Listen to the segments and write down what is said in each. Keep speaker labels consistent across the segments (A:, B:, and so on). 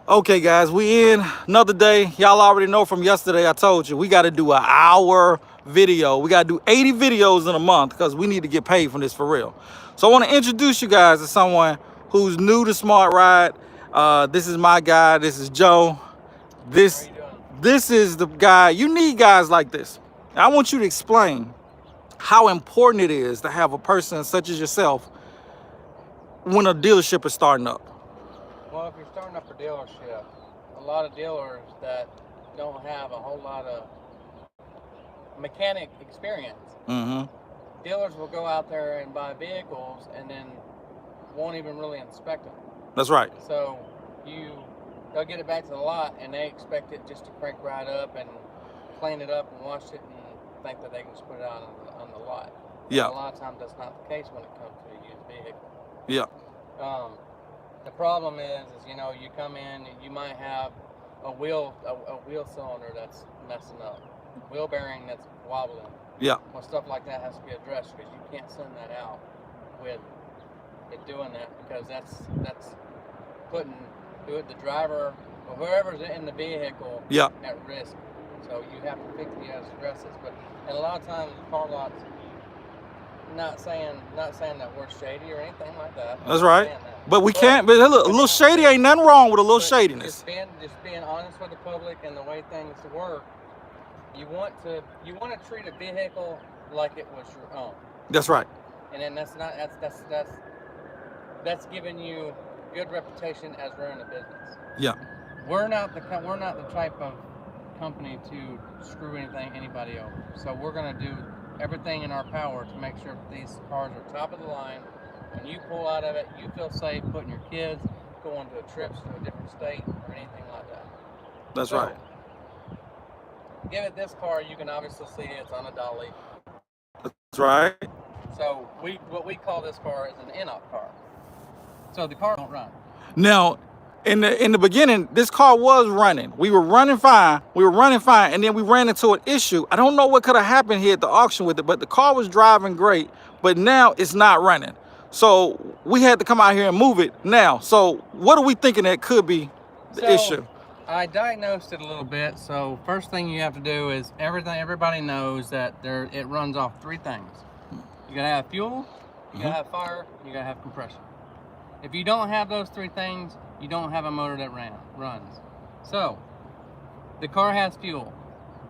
A: Okay, guys, we in another day. Y'all already know from yesterday, I told you, we got to do an hour video. We got to do 80 videos in a month because we need to get paid from this for real. So I want to introduce you guys to someone who's new to Smart Ride. This is my guy. This is Joe.
B: How are you doing?
A: This is the guy. You need guys like this. I want you to explain how important it is to have a person such as yourself when a dealership is starting up.
B: Well, if you're starting up a dealership, a lot of dealers that don't have a whole lot of mechanic experience,
A: Mm-hmm.
B: dealers will go out there and buy vehicles and then won't even really inspect them.
A: That's right.
B: So they'll get it back to the lot and they expect it just to crank right up and clean it up and wash it and think that they can just put it out on the lot.
A: Yeah.
B: And a lot of times that's not the case when it comes to a used vehicle.
A: Yeah.
B: The problem is you come in and you might have a wheel cylinder that's messing up, wheel bearing that's wobbling.
A: Yeah.
B: Well, stuff like that has to be addressed because you can't send that out with it doing that because that's putting the driver or whoever's in the vehicle
A: Yeah.
B: at risk. So you have to fix address this. And a lot of times car lots, not saying that we're shady or anything like that.
A: That's right. But we can't. But look, a little shady ain't nothing wrong with a little shadiness.
B: Just being honest with the public and the way things work. You want to treat a vehicle like it was your own.
A: That's right.
B: And then that's giving you good reputation as running a business.
A: Yeah.
B: We're not the type of company to screw anybody over. So we're going to do everything in our power to make sure that these cars are top of the line. When you pull out of it, you feel safe putting your kids, going to trips to a different state or anything like that.
A: That's right.
B: Give it this car, you can obviously see it's on a dolly.
A: That's right.
B: So what we call this car is an in-op car. So the car don't run.
A: Now, in the beginning, this car was running. We were running fine. And then we ran into an issue. I don't know what could have happened here at the auction with it, but the car was driving great, but now it's not running. So we had to come out here and move it now. So what are we thinking that could be the issue?
B: I diagnosed it a little bit. So first thing you have to do is everybody knows that it runs off three things. You gotta have fuel, you gotta have fire, you gotta have compression. If you don't have those three things, you don't have a motor that runs. So the car has fuel.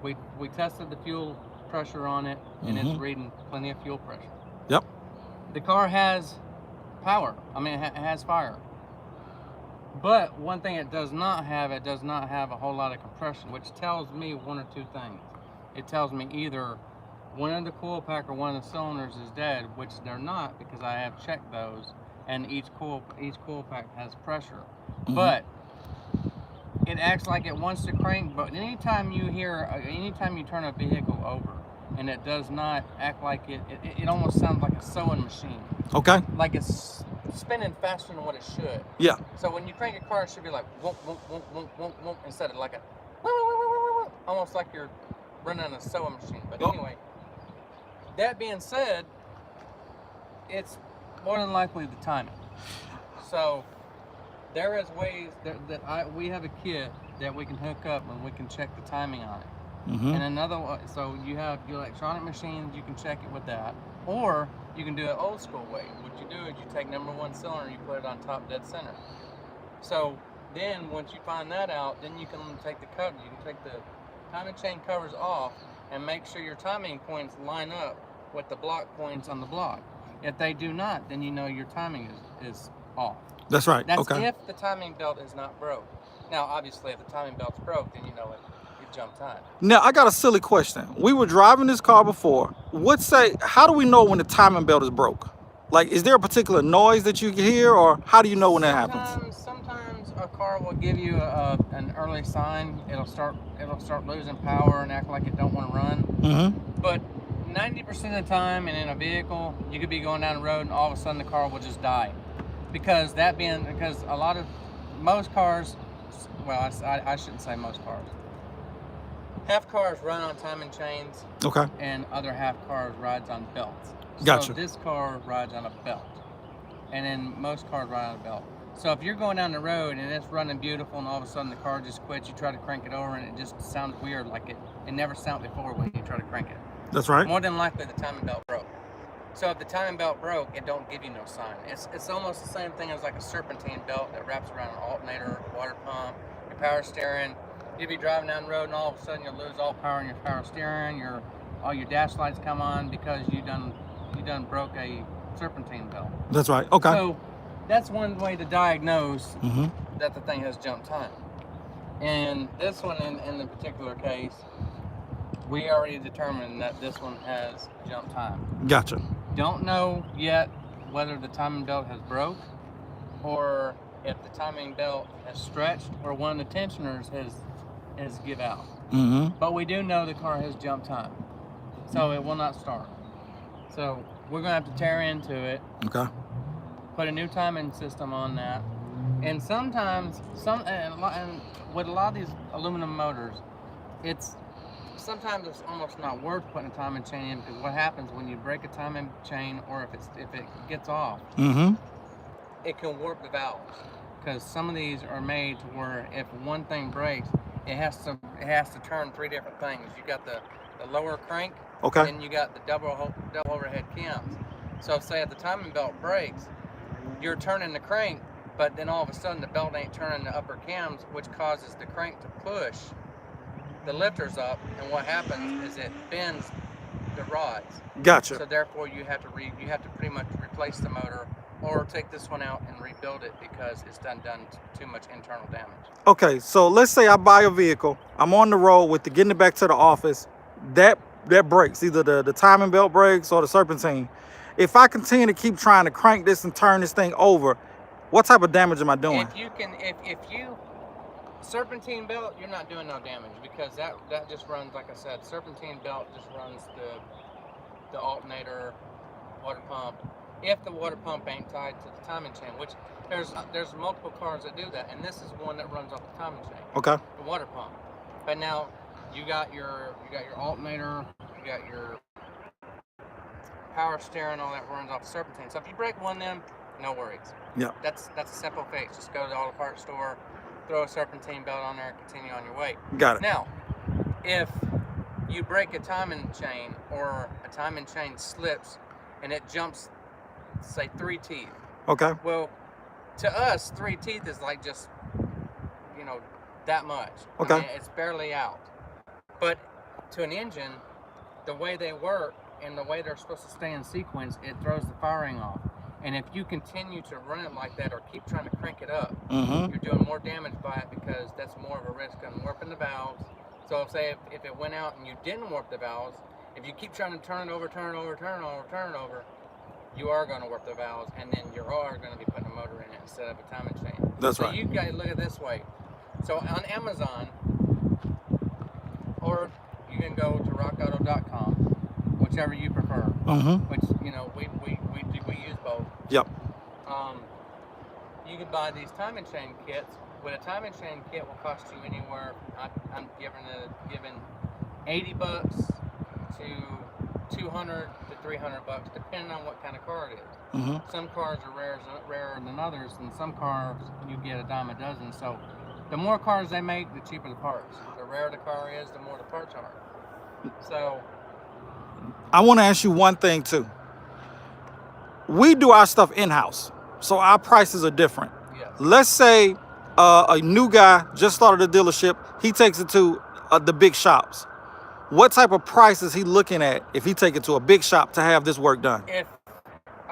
B: We tested the fuel pressure on it and it's reading plenty of fuel pressure.
A: Yep.
B: The car has power. It has fire. But one thing it does not have a whole lot of compression, which tells me one or two things. It tells me either one of the coil pack or one of the cylinders is dead, which they're not because I have checked those, and each coil pack has pressure. But it acts like it wants to crank. But anytime you turn a vehicle over, and it does not act like it almost sounds like a sewing machine.
A: Okay.
B: Like it's spinning faster than what it should.
A: Yeah.
B: So when you crank a car, it should be like whoop, whoop, whoop, whoop, whoop, whoop, instead of like almost like you're running a sewing machine. But anyway, that being said, it's more than likely the timing. So there is ways we have a kit that we can hook up and we can check the timing on it. And so you have your electronic machines, you can check it with that, or you can do it old school way. What you do is you take number one cylinder, you put it on top dead center. So then once you find that out, then you can take the timing chain covers off and make sure your timing points line up with the block points on the block. If they do not, then you know your timing is off.
A: That's right.
B: That's if the timing belt is not broke. Now, obviously, if the timing belt's broke, then you know it jump time.
A: Now, I got a silly question. We were driving this car before. How do we know when the timing belt is broke? Like, is there a particular noise that you can hear, or how do you know when that happens?
B: Sometimes a car will give you an early sign. It'll start losing power and act like it don't want to run. But 90% of the time, and in a vehicle, you could be going down the road and all of a sudden the car will just die. Because most cars, well, I shouldn't say most cars. Half cars run on timing chains.
A: Okay.
B: And other half cars rides on belts.
A: Gotcha.
B: So this car rides on a belt. And then most cars ride on a belt. So if you're going down the road and it's running beautiful and all of a sudden the car just quits, you try to crank it over and it just sounds weird, like it never sounded before when you try to crank it.
A: That's right.
B: More than likely the timing belt broke. So if the timing belt broke, it don't give you no sign. It's almost the same thing as like a serpentine belt that wraps around an alternator, water pump, your power steering. You'll be driving down the road and all of a sudden you'll lose all power in your power steering. All your dash lights come on because you done broke a serpentine belt.
A: That's right. Okay.
B: So that's one way to diagnose
A: Mm-hmm.
B: that the thing has jump time. And this one in the particular case, we already determined that this one has jump time.
A: Gotcha.
B: Don't know yet whether the timing belt has broke or if the timing belt has stretched or one of the tensioners has give out.
A: Mm-hmm.
B: But we do know the car has jump time, so it will not start. So we're gonna have to tear into it,
A: Okay.
B: put a new timing system on that, and sometimes and with a lot of these aluminum motors, sometimes it's almost not worth putting a timing chain in, because what happens when you break a timing chain or if it gets off,
A: Mm-hmm.
B: it can warp the valves, because some of these are made to where if one thing breaks, it has to turn three different things. You got the lower crank,
A: Okay.
B: and then you got the double overhead cams. So say if the timing belt breaks, you're turning the crank, but then all of a sudden the belt ain't turning the upper cams, which causes the crank to push the lifters up, and what happens is it bends the rods.
A: Gotcha.
B: So therefore you have to pretty much replace the motor or take this one out and rebuild it because it's done too much internal damage.
A: Okay, so let's say I buy a vehicle. I'm on the road with getting it back to the office. That breaks. Either the timing belt breaks or the serpentine. If I continue to keep trying to crank this and turn this thing over, what type of damage am I doing?
B: If you serpentine belt, you're not doing no damage, because that just runs, like I said, serpentine belt just runs the alternator, water pump. If the water pump ain't tied to the timing chain, which there's multiple cars that do that, and this is one that runs off the timing chain.
A: Okay.
B: The water pump. But now you got your alternator, you got your power steering, all that runs off the serpentine. So if you break one of them, no worries.
A: Yeah.
B: That's a simple fix. Just go to the auto parts store, throw a serpentine belt on there, and continue on your way.
A: Got it.
B: Now, if you break a timing chain or a timing chain slips and it jumps, say 3 teeth.
A: Okay.
B: Well, to us, 3 teeth is like just, that much.
A: Okay.
B: I mean, it's barely out. But to an engine, the way they work and the way they're supposed to stay in sequence, it throws the firing off. And if you continue to run it like that or keep trying to crank it up,
A: Mm-hmm.
B: you're doing more damage by it, because that's more of a risk on warping the valves. So say if it went out and you didn't warp the valves, if you keep trying to turn it over, you are going to warp the valves, and then you are going to be putting a motor in it instead of a timing chain.
A: That's
B: so
A: right.
B: You got to look at it this way. So on Amazon, or you can go to rockauto.com, whichever you prefer.
A: Mm-hmm.
B: Which we use both.
A: Yep.
B: You can buy these timing chain kits. With a timing chain kit will cost you anywhere. I'm giving $80 to $200 to $300, depending on what kind of car it is.
A: Mm-hmm.
B: Some cars are rarer than others, and some cars you get a dime a dozen. So the more cars they make, the cheaper the parts. The rarer the car is, the more the parts are. So
A: I want to ask you one thing too. We do our stuff in-house, so our prices are different.
B: yes.
A: Let's say a new guy just started a dealership. He takes it to the big shops. What type of price is he looking at if he take it to a big shop to have this work done?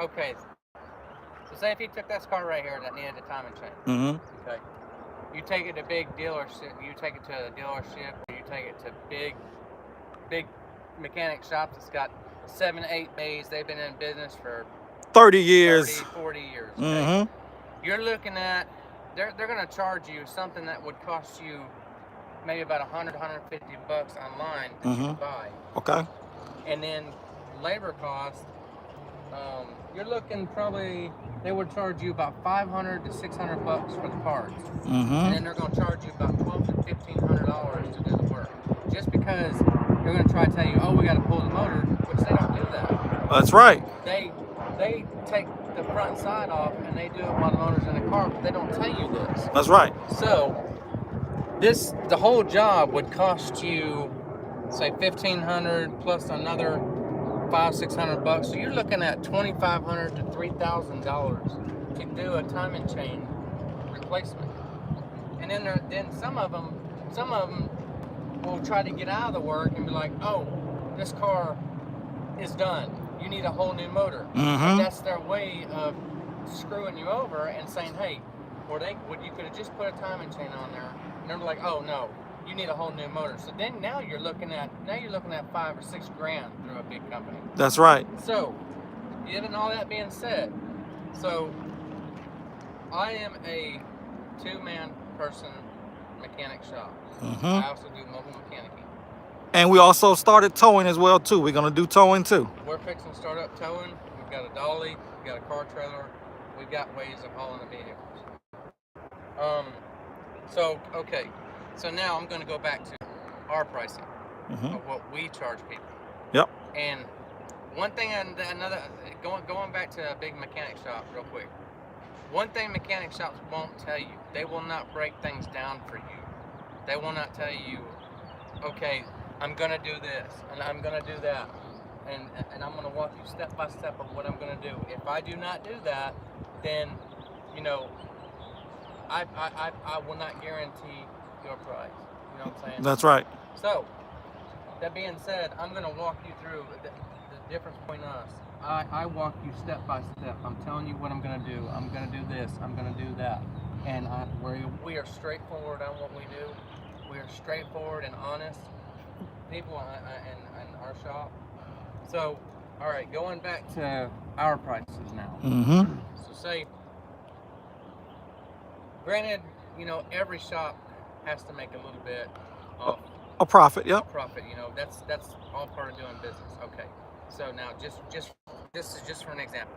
B: Okay, so say if he took this car right here that needed a timing chain.
A: Mm-hmm.
B: Okay, you take it to big dealership. You take it to a dealership. Or you take it to big mechanic shops that's got 7, 8 bays. They've been in business for
A: 30 years.
B: 40 years. Okay?
A: Mm-hmm.
B: You're looking at, they're going to charge you something that would cost you maybe about $100, $150 online that you can buy.
A: Okay.
B: And then labor cost, you're looking probably, they would charge you about $500 to $600 for the parts.
A: Mm-hmm.
B: And then they're going to charge you about $1,200 to $1,500 to do the work. Just because they're going to try to tell you, oh, we got to pull the motor, which they don't do that.
A: That's right.
B: They take take the front side off and they do it while the motor's in the car, but they don't tell you this.
A: That's right.
B: So the whole job would cost you, say, $1,500 plus another $500-600. So you're looking at $2,500 to $3,000 to do a timing chain replacement. And then some of them will try to get out of the work and be like, oh, this car is done. You need a whole new motor. And that's their way of screwing you over and saying, hey, you could have just put a timing chain on there. And they're like, oh no, you need a whole new motor. So then now you're looking at $5 or $6 grand through a big company.
A: That's right.
B: So, given all that being said, so I am a two-man person mechanic shop. I also do mobile mechanicing.
A: And we also started towing as well too. We're gonna do towing too.
B: We're fixing to start up towing. We've got a dolly, we've got a car trailer, we've got ways of hauling the vehicles. So now I'm gonna go back to our pricing of what we charge people.
A: Yep.
B: And one thing and another, going back to a big mechanic shop real quick. One thing mechanic shops won't tell you, they will not break things down for you. They will not tell you, okay, I'm gonna do this and I'm gonna do that, and I'm gonna walk you step by step of what I'm gonna do. If I do not do that, then I will not guarantee your price. You know what I'm saying?
A: That's right.
B: So, that being said, I'm gonna walk you through the difference between us. I walk you step by step. I'm telling you what I'm gonna do. I'm gonna do this. I'm gonna do that. And we are straightforward on what we do. We are straightforward and honest people in our shop. So, all right, going back to our prices now. So say, granted, every shop has to make a little bit of
A: a profit. Yep.
B: Profit. That's all part of doing business. Okay. So now, this is just for an example.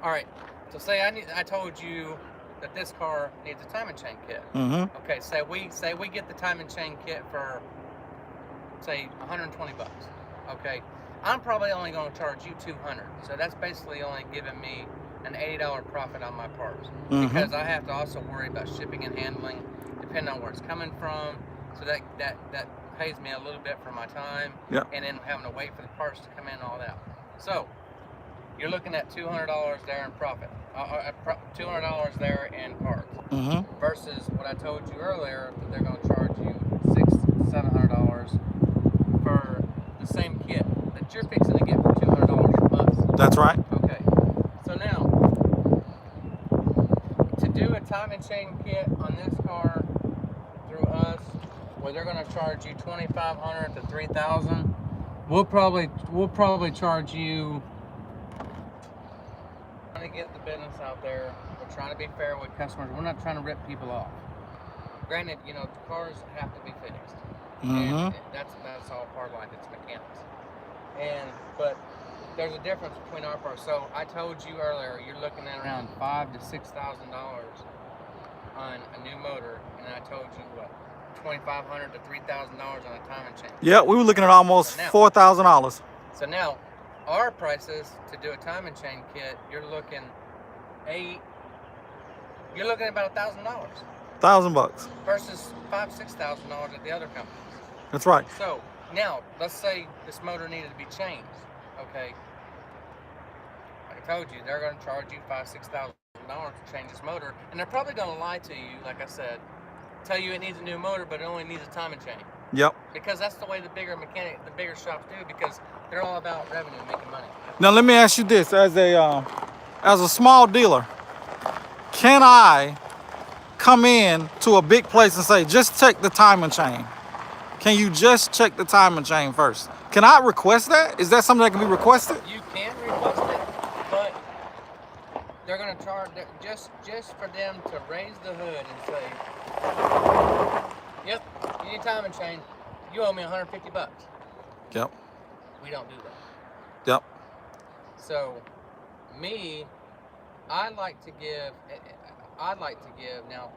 B: All right. So say I told you that this car needs a timing chain kit. Okay. Say we get the timing chain kit for, say, $120. Okay. I'm probably only going to charge you $200. So that's basically only giving me an $80 profit on my parts, because I have to also worry about shipping and handling, depending on where it's coming from. So that pays me a little bit for my time, and then having to wait for the parts to come in and all that. So you're looking at $200 there in profit, $200 there in parts, versus what I told you earlier, that they're going to charge you $600-700 for the same kit that you're fixing to get for $200 from us.
A: That's right.
B: Okay. So now, to do a timing chain kit on this car through us, where they're going to charge you $2,500 to $3,000, we'll probably charge you. Trying to get the business out there. We're trying to be fair with customers. We're not trying to rip people off. Granted, the cars have to be fixed, and that's all part of life. It's mechanics, but there's a difference between our parts. So I told you earlier, you're looking at around $5,000 to $6,000 on a new motor, and I told you what, $2,500 to $3,000 on a timing chain.
A: Yeah, we were looking at almost $4,000.
B: So now, our prices to do a timing chain kit, you're looking at about $1,000.
A: $1,000
B: versus $5,000-6,000 at the other companies.
A: That's right.
B: So now, let's say this motor needed to be changed. Okay, like I told you, they're going to charge you $5,000-6,000 to change this motor, and they're probably going to lie to you, like I said, tell you it needs a new motor, but it only needs a timing chain.
A: Yep.
B: Because that's the way the bigger shops do, because they're all about revenue, making money.
A: Now let me ask you this: as a small dealer, can I come in to a big place and say, just check the timing chain? Can you just check the timing chain first? Can I request that? Is that something that can be requested?
B: You can request it, but they're going to charge just for them to raise the hood and say, "Yep, you need a timing chain. You owe me $150."
A: Yep.
B: We don't do that.
A: Yep.
B: So, I'd like to give. Now,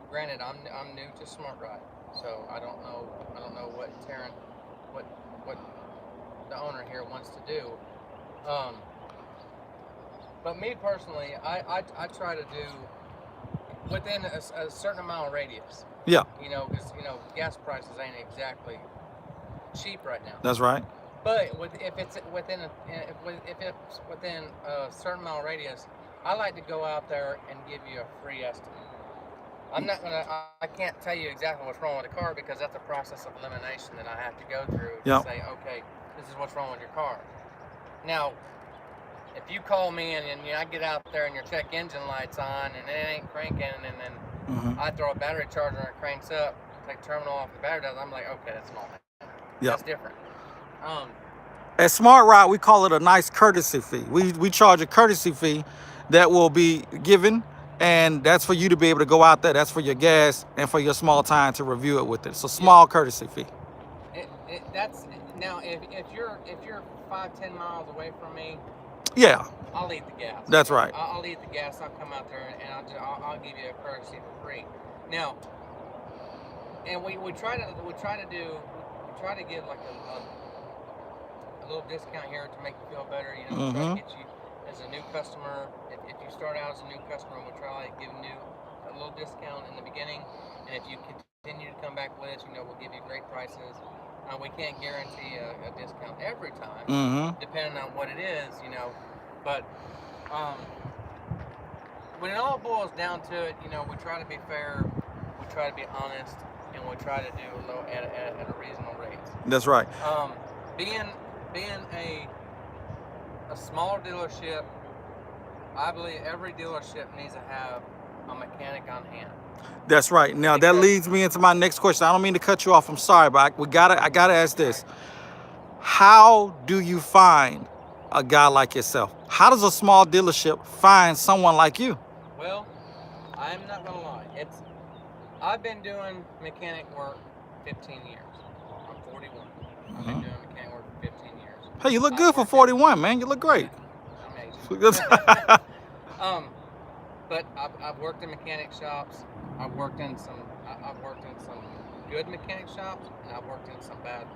B: granted, I'm new to Smart Ride, so I don't know what the owner here wants to do. But me personally, I try to do within a certain mile radius.
A: Yeah,
B: You know, because gas prices ain't exactly cheap right now.
A: that's right.
B: But if it's within a certain mile radius, I like to go out there and give you a free estimate. I can't tell you exactly what's wrong with the car because that's a process of elimination that I have to go through to
A: Yep.
B: say, okay, this is what's wrong with your car. Now, if you call me and I get out there and your check engine light's on and it ain't cranking and then I throw a battery charger and it cranks up, take terminal off the battery, I'm like, okay, that's normal.
A: Yep.
B: That's different.
A: At Smart Ride, we call it a nice courtesy fee. We charge a courtesy fee that will be given, and that's for you to be able to go out there. That's for your gas and for your small time to review it with it. So small courtesy fee.
B: That's now if you're 5-10 miles away from me,
A: Yeah,
B: I'll eat the gas.
A: that's right.
B: I'll eat the gas. I'll come out there and I'll give you a courtesy for free. Now, and we try to give like a little discount here to make you feel better. You know, try to get you as a new customer. If you start out as a new customer, we'll try to give you a little discount in the beginning, and if you continue to come back with us, we'll give you great prices. We can't guarantee a discount every time, depending on what it is, But when it all boils down to it, we try to be fair, we try to be honest, and we try to do at a reasonable rate.
A: That's right.
B: Being a smaller dealership, I believe every dealership needs to have a mechanic on hand.
A: That's right. Now that leads me into my next question. I don't mean to cut you off. I'm sorry, but I gotta ask this. How do you find a guy like yourself? How does a small dealership find someone like you?
B: Well, I'm not gonna lie. I've been doing mechanic work 15 years. I'm 41. I've been doing mechanic work for 15 years.
A: Hey, you look good for 41, man. You look great.
B: Amazing. But I've worked in mechanic shops. I've worked in some good mechanic shops, and I've worked in some bad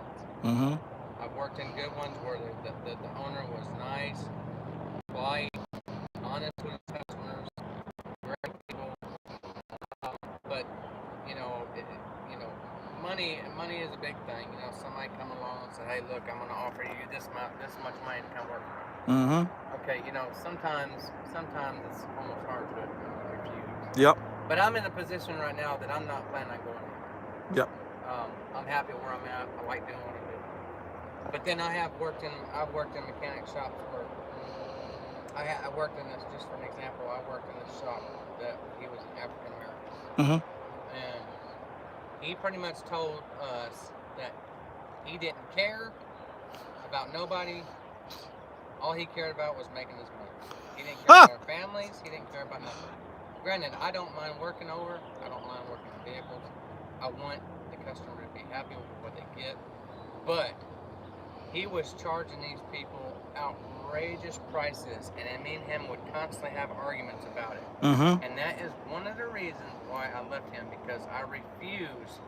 B: ones. I've worked in good ones where the owner was nice, polite, honest with his customers, great people. But money is a big thing. Somebody come along and say, "Hey, look, I'm going to offer you this much money to come work for me." Okay, sometimes it's almost hard to refuse.
A: Yep.
B: But I'm in a position right now that I'm not planning on going anywhere.
A: Yep.
B: I'm happy where I'm at. I like doing what I'm doing. But then I've worked in mechanic shops where I worked in this, just for an example, I worked in this shop that he was African American. And he pretty much told us that he didn't care about nobody. All he cared about was making his money. He didn't care about our families. He didn't care about nothing. Granted, I don't mind working over. I don't mind working in vehicles. I want the customer to be happy with what they get. But he was charging these people outrageous prices, and me and him would constantly have arguments about it. And that is one of the reasons why I left him, because I refuse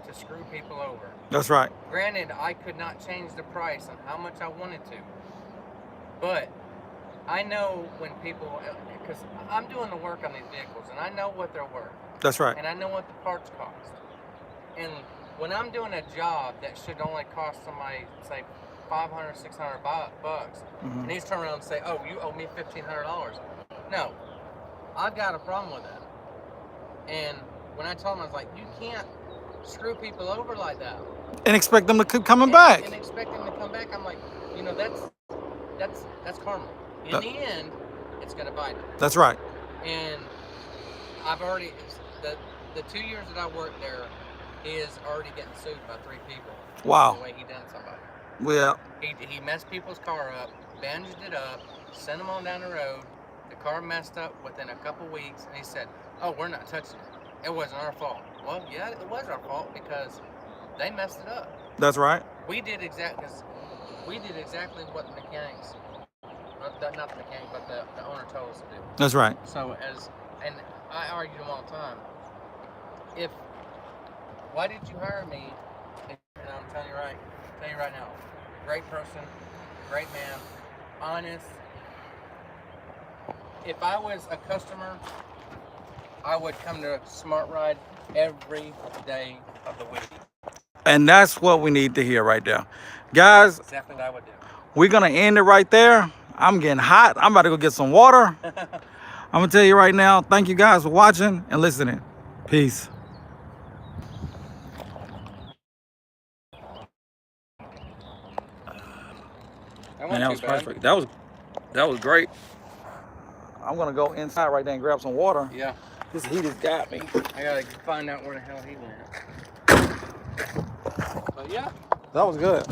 B: to screw people over.
A: That's right.
B: Granted, I could not change the price on how much I wanted to. But I know when people, because I'm doing the work on these vehicles, and I know what they're worth.
A: That's right.
B: And I know what the parts cost. And when I'm doing a job that should only cost somebody, say, $500, $600 bucks, and he's turning around and say, "Oh, you owe me $1,500." No, I've got a problem with that. And when I told him, I was like, "You can't screw people over like that
A: and expect them to keep coming back."
B: And expect them to come back. I'm like, that's karma. In the end, it's gonna bite them.
A: That's right.
B: And I've already the 2 years that I worked there, he is already getting sued by 3 people.
A: Wow.
B: The way he done somebody.
A: Well,
B: he messed people's car up, bandaged it up, sent them on down the road. The car messed up within a couple weeks, and he said, "Oh, we're not touching it. It wasn't our fault." Well, yeah, it was our fault because they messed it up.
A: That's right.
B: We did exactly what the mechanics, not the mechanic, but the owner told us to do.
A: That's right.
B: So and I argue them all the time. Why did you hire me? And I'm telling you right now, great person, great man, honest, if I was a customer, I would come to Smart Ride every day of the week.
A: And that's what we need to hear right there. Guys,
B: That's exactly what I would do.
A: we're going to end it right there. I'm getting hot. I'm about to go get some water. I'm going to tell you right now, thank you guys for watching and listening. Peace. Man, that was perfect. That was great. I'm going to go inside right there and grab some water.
B: Yeah.
A: This heat has got me.
B: I got to find out where the hell he went. But yeah.
A: That was good.